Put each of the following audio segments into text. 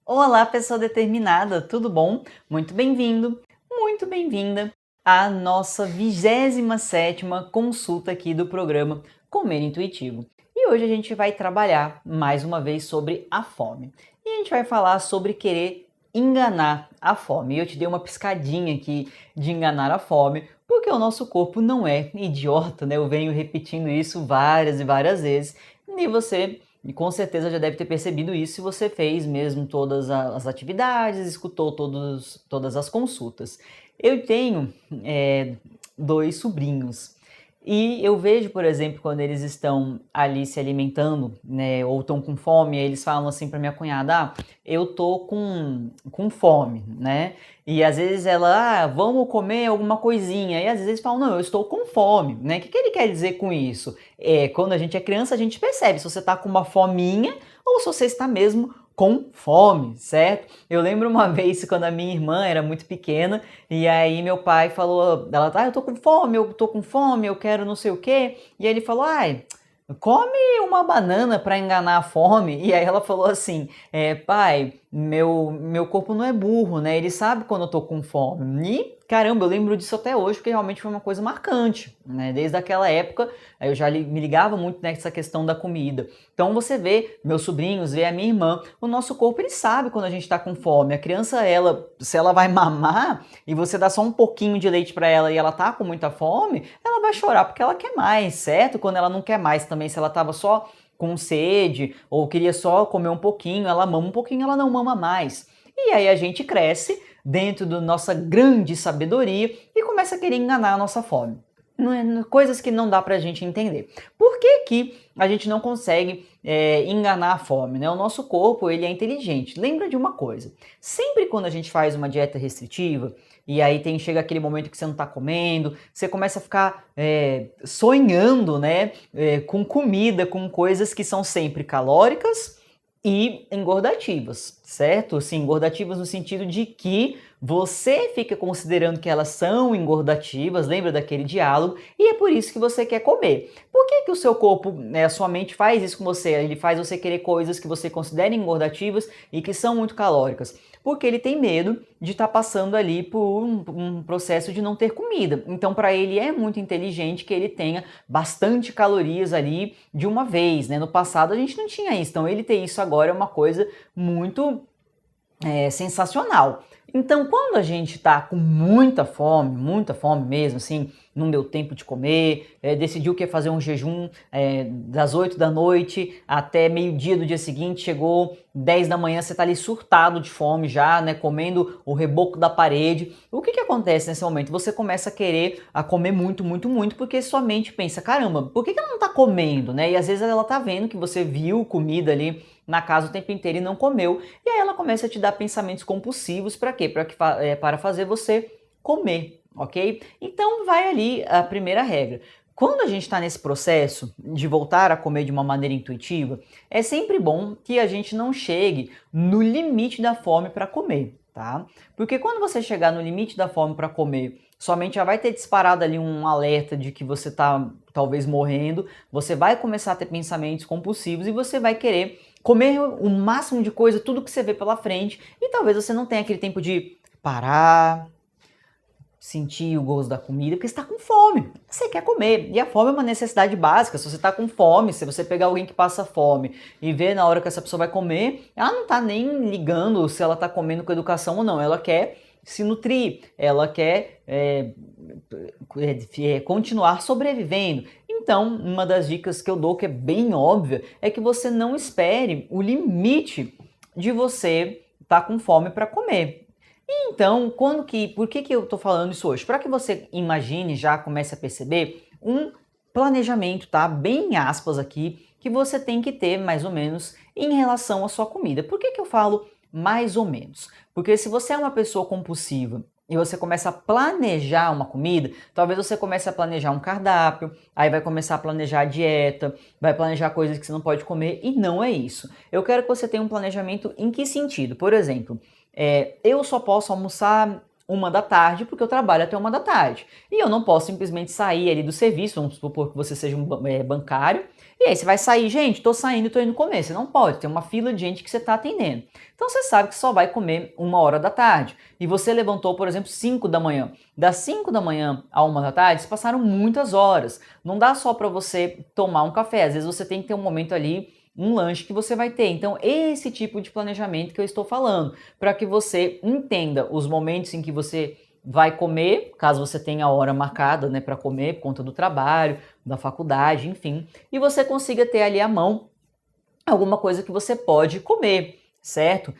Olá, pessoa determinada, tudo bom? Muito bem-vindo, muito bem-vinda à nossa 27ª consulta aqui do programa Comer Intuitivo. E hoje a gente vai trabalhar mais uma vez sobre a fome. E a gente vai falar sobre querer enganar a fome. E eu te dei uma piscadinha aqui de enganar a fome, porque o nosso corpo não é idiota, né? Eu venho repetindo isso várias e várias vezes, e você com certeza já deve ter percebido isso se você fez mesmo todas as atividades, escutou todas as consultas. Eu tenho dois sobrinhos e eu vejo, por exemplo, quando eles estão ali se alimentando, né, ou estão com fome, eles falam assim para minha cunhada: "Ah, eu tô com fome", né? E às vezes ela: "Ah, vamos comer alguma coisinha". E às vezes eles falam: "Não, eu estou com fome", né? O que ele quer dizer com isso? Quando a gente é criança, a gente percebe se você está com uma fominha ou se você está mesmo com fome, certo? Eu lembro uma vez quando a minha irmã era muito pequena e aí meu pai falou, ela tá, eu tô com fome, eu quero não sei o quê. E aí ele falou, ai, come uma banana para enganar a fome. E aí ela falou assim, pai, meu corpo não é burro, né? Ele sabe quando eu tô com fome. E caramba, eu lembro disso até hoje, porque realmente foi uma coisa marcante, né? Desde aquela época, eu já me ligava muito nessa questão da comida. Então você vê meus sobrinhos, vê a minha irmã, o nosso corpo ele sabe quando a gente está com fome. A criança, ela, se ela vai mamar e você dá só um pouquinho de leite para ela e ela tá com muita fome, ela vai chorar porque ela quer mais, certo? Quando ela não quer mais também, se ela tava só com sede ou queria só comer um pouquinho, ela mama um pouquinho, ela não mama mais. E aí a gente cresce dentro da nossa grande sabedoria e começa a querer enganar a nossa fome. Coisas que não dá pra gente entender. Por que que a gente não consegue enganar a fome, né? O nosso corpo, ele é inteligente. Lembra de uma coisa, sempre quando a gente faz uma dieta restritiva, e aí chega aquele momento que você não está comendo, você começa a ficar sonhando, né, com comida, com coisas que são sempre calóricas e engordativas, certo? Sim, engordativas no sentido de que você fica considerando que elas são engordativas, lembra daquele diálogo, e é por isso que você quer comer. Por que que o seu corpo, né, a sua mente faz isso com você? Ele faz você querer coisas que você considera engordativas e que são muito calóricas. Porque ele tem medo de estar passando ali por um processo de não ter comida. Então, para ele é muito inteligente que ele tenha bastante calorias ali de uma vez, né? No passado a gente não tinha isso, então ele ter isso agora é uma coisa muito sensacional. Então, quando a gente tá com muita fome mesmo, assim, não deu tempo de comer, decidiu que ia fazer um jejum das 8 da noite até meio-dia do dia seguinte, chegou 10 da manhã, você tá ali surtado de fome já, né, comendo o reboco da parede. O que que acontece nesse momento? Você começa a querer a comer muito, muito, muito, porque sua mente pensa, caramba, por que que ela não tá comendo, né? E às vezes ela tá vendo que você viu comida ali na casa o tempo inteiro e não comeu, e aí ela começa a te dar pensamentos compulsivos para quê? Para fazer você comer, ok? Então vai ali a primeira regra. Quando a gente está nesse processo de voltar a comer de uma maneira intuitiva, é sempre bom que a gente não chegue no limite da fome para comer, tá? Porque quando você chegar no limite da fome para comer, sua mente já vai ter disparado ali um alerta de que você está talvez morrendo, você vai começar a ter pensamentos compulsivos e você vai querer comer o máximo de coisa, tudo que você vê pela frente, e talvez você não tenha aquele tempo de parar, sentir o gosto da comida, porque você está com fome, você quer comer, e a fome é uma necessidade básica. Se você está com fome, se você pegar alguém que passa fome e ver na hora que essa pessoa vai comer, ela não está nem ligando se ela está comendo com educação ou não, ela quer se nutrir, ela quer continuar sobrevivendo. Então, uma das dicas que eu dou, que é bem óbvia, é que você não espere o limite de você estar com fome para comer. E então, por que que eu estou falando isso hoje? Para que você imagine, já comece a perceber um planejamento, tá? Bem aspas aqui, que você tem que ter mais ou menos em relação à sua comida. Por que que eu falo mais ou menos? Porque se você é uma pessoa compulsiva e você começa a planejar uma comida, talvez você comece a planejar um cardápio, aí vai começar a planejar a dieta, vai planejar coisas que você não pode comer, e não é isso. Eu quero que você tenha um planejamento em que sentido? Por exemplo, eu só posso almoçar uma da tarde, porque eu trabalho até uma da tarde. E eu não posso simplesmente sair ali do serviço, vamos supor que você seja um bancário, e aí você vai sair, gente, tô saindo, tô indo comer. Você não pode, tem uma fila de gente que você tá atendendo. Então você sabe que só vai comer 1 hora da tarde. E você levantou, por exemplo, 5 da manhã. Das 5 da manhã a 1 da tarde, se passaram muitas horas. Não dá só para você tomar um café, às vezes você tem que ter um momento ali, um lanche que você vai ter. Então, esse tipo de planejamento que eu estou falando, para que você entenda os momentos em que você vai comer, caso você tenha a hora marcada, né, para comer, por conta do trabalho, da faculdade, enfim, e você consiga ter ali à mão alguma coisa que você pode comer, certo?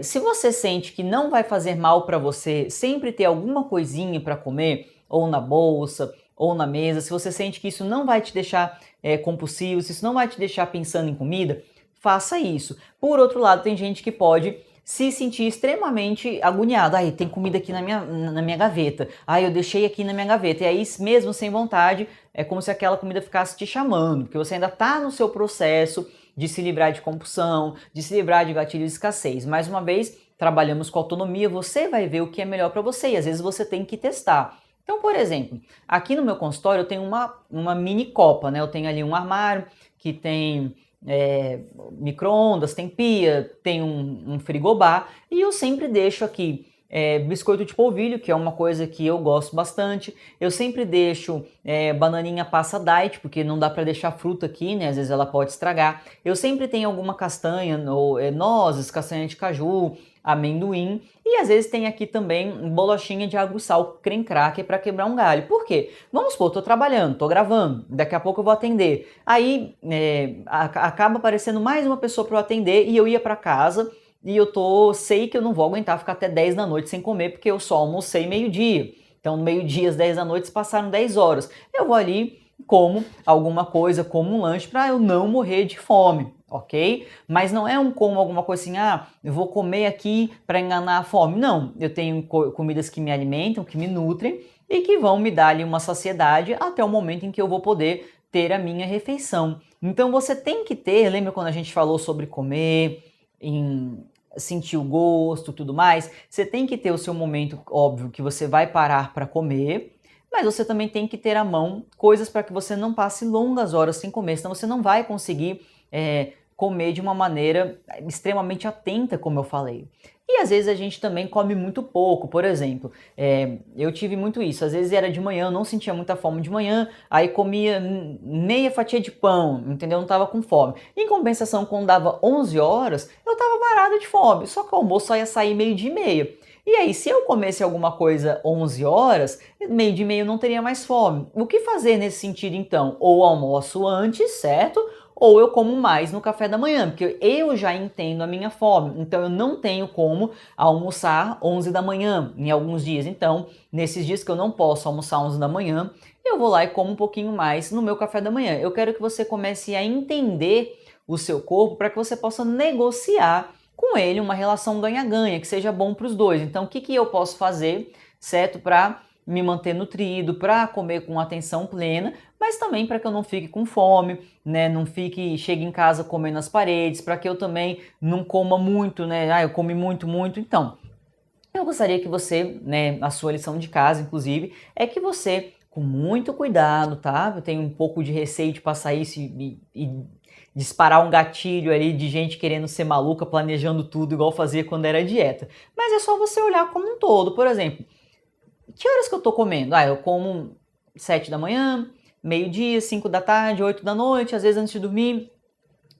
Se você sente que não vai fazer mal para você sempre ter alguma coisinha para comer, ou na bolsa, ou na mesa, se você sente que isso não vai te deixar compulsivo, se isso não vai te deixar pensando em comida, faça isso. Por outro lado, tem gente que pode se sentir extremamente agoniado. Ai, tem comida aqui na minha gaveta. Ai, eu deixei aqui na minha gaveta. E aí, mesmo sem vontade, é como se aquela comida ficasse te chamando, porque você ainda está no seu processo de se livrar de compulsão, de se livrar de gatilho de escassez. Mais uma vez, trabalhamos com autonomia, você vai ver o que é melhor para você e às vezes você tem que testar. Então, por exemplo, aqui no meu consultório eu tenho uma mini copa, né? Eu tenho ali um armário que tem micro-ondas, tem pia, tem um frigobar e eu sempre deixo aqui biscoito de polvilho, que é uma coisa que eu gosto bastante. Eu sempre deixo bananinha passa diet, porque não dá para deixar fruta aqui, né? Às vezes ela pode estragar. Eu sempre tenho alguma castanha, ou nozes, castanha de caju, amendoim. E às vezes tem aqui também bolachinha de água e sal, creme cracker para quebrar um galho. Por quê? Vamos supor, tô trabalhando, tô gravando, daqui a pouco eu vou atender. Aí acaba aparecendo mais uma pessoa para eu atender e eu ia para casa e sei que eu não vou aguentar ficar até 10 da noite sem comer porque eu só almocei meio-dia. Então, meio-dia às 10 da noite passaram 10 horas. Eu vou ali, como alguma coisa, como um lanche para eu não morrer de fome, ok? Mas não é como alguma coisa assim, eu vou comer aqui para enganar a fome. Não, eu tenho comidas que me alimentam, que me nutrem e que vão me dar ali uma saciedade até o momento em que eu vou poder ter a minha refeição. Então você tem que ter, lembra quando a gente falou sobre comer, em sentir o gosto, tudo mais? Você tem que ter o seu momento, óbvio, que você vai parar para comer, mas você também tem que ter à mão coisas para que você não passe longas horas sem comer, senão você não vai conseguir comer de uma maneira extremamente atenta, como eu falei. E às vezes a gente também come muito pouco, por exemplo, eu tive muito isso, às vezes era de manhã, eu não sentia muita fome de manhã, aí comia meia fatia de pão, entendeu? Não tava com fome. Em compensação, quando dava 11 horas, eu tava varada de fome, só que o almoço só ia sair 12h30. E aí, se eu comesse alguma coisa 11 horas, 12h30 eu não teria mais fome. O que fazer nesse sentido, então? Ou almoço antes, certo? Ou eu como mais no café da manhã, porque eu já entendo a minha fome, então eu não tenho como almoçar 11 da manhã em alguns dias. Então, nesses dias que eu não posso almoçar 11 da manhã, eu vou lá e como um pouquinho mais no meu café da manhã. Eu quero que você comece a entender o seu corpo para que você possa negociar com ele uma relação ganha-ganha, que seja bom para os dois. Então, o que eu posso fazer, certo, para me manter nutrido, para comer com atenção plena, mas também para que eu não fique com fome, né? Não chegue em casa comendo nas paredes, para que eu também não coma muito, né? Eu comi muito. Então, eu gostaria que você, né, a sua lição de casa, inclusive, é que você, com muito cuidado, tá? Eu tenho um pouco de receio de passar isso e disparar um gatilho ali de gente querendo ser maluca, planejando tudo igual fazia quando era dieta. Mas é só você olhar como um todo, por exemplo. Que horas que eu tô comendo? Eu como 7 da manhã, meio-dia, 5 da tarde, 8 da noite, às vezes antes de dormir,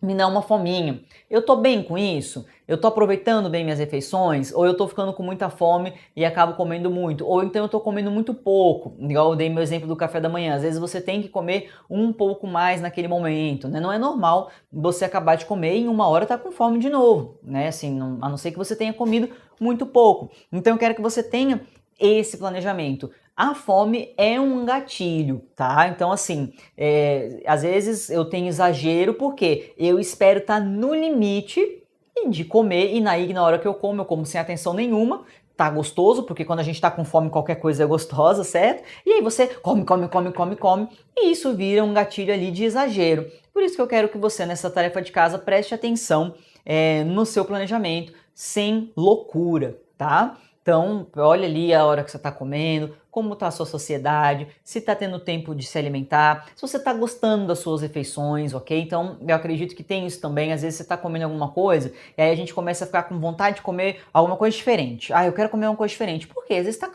me dá uma fominha. Eu tô bem com isso? Eu tô aproveitando bem minhas refeições? Ou eu tô ficando com muita fome e acabo comendo muito? Ou então eu tô comendo muito pouco, igual eu dei meu exemplo do café da manhã. Às vezes você tem que comer um pouco mais naquele momento, né? Não é normal você acabar de comer e em 1 hora tá com fome de novo, né? Assim, a não ser que você tenha comido muito pouco. Então eu quero que você tenha esse planejamento. A fome é um gatilho, tá? Então, assim, às vezes eu tenho exagero porque eu espero estar no limite de comer e na hora que eu como sem atenção nenhuma. Tá gostoso, porque quando a gente tá com fome qualquer coisa é gostosa, certo? E aí você come, e isso vira um gatilho ali de exagero. Por isso que eu quero que você, nessa tarefa de casa, preste atenção no seu planejamento, sem loucura, tá? Então, olha ali a hora que você está comendo, como está a sua sociedade, se está tendo tempo de se alimentar, se você está gostando das suas refeições, ok? Então, eu acredito que tem isso também. Às vezes você está comendo alguma coisa e aí a gente começa a ficar com vontade de comer alguma coisa diferente. Ah, eu quero comer uma coisa diferente. Por quê? Às vezes está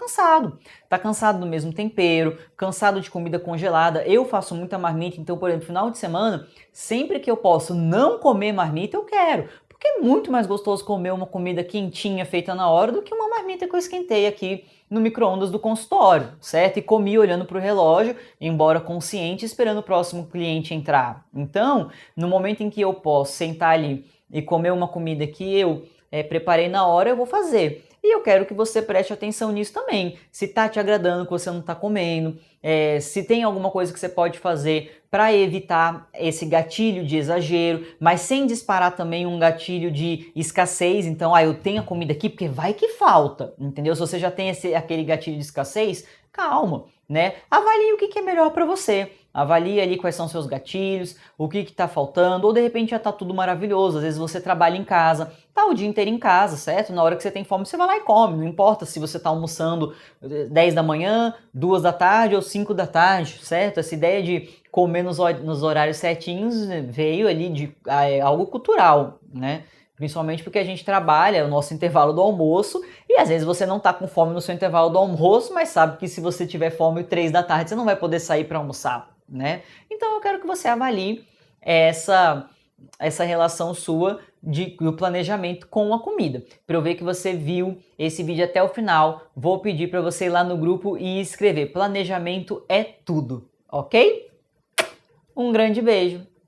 cansado do mesmo tempero, cansado de comida congelada. Eu faço muita marmita, então, por exemplo, final de semana, sempre que eu posso não comer marmita, eu quero. Porque é muito mais gostoso comer uma comida quentinha feita na hora do que uma marmita que eu esquentei aqui no micro-ondas do consultório, certo? E comi olhando para o relógio, embora consciente, esperando o próximo cliente entrar. Então, no momento em que eu posso sentar ali e comer uma comida que eu preparei na hora, eu vou fazer. E eu quero que você preste atenção nisso também. Se tá te agradando que você não tá comendo, se tem alguma coisa que você pode fazer para evitar esse gatilho de exagero, mas sem disparar também um gatilho de escassez. Então, eu tenho a comida aqui porque vai que falta, entendeu? Se você já tem aquele gatilho de escassez, calma, né? Avalie o que é melhor para você. Avalie ali quais são seus gatilhos, o que está faltando, ou de repente já está tudo maravilhoso. Às vezes você trabalha em casa, tá o dia inteiro em casa, certo? Na hora que você tem fome, você vai lá e come. Não importa se você está almoçando 10 da manhã, 2 da tarde ou 5 da tarde, certo? Essa ideia de comer nos horários certinhos veio ali de algo cultural, né? Principalmente porque a gente trabalha o nosso intervalo do almoço e às vezes você não está com fome no seu intervalo do almoço, mas sabe que se você tiver fome 3 da tarde, você não vai poder sair para almoçar, né? Então eu quero que você avalie essa relação sua do planejamento com a comida. Para eu ver que você viu esse vídeo até o final, vou pedir para você ir lá no grupo e escrever: planejamento é tudo, ok? Um grande beijo!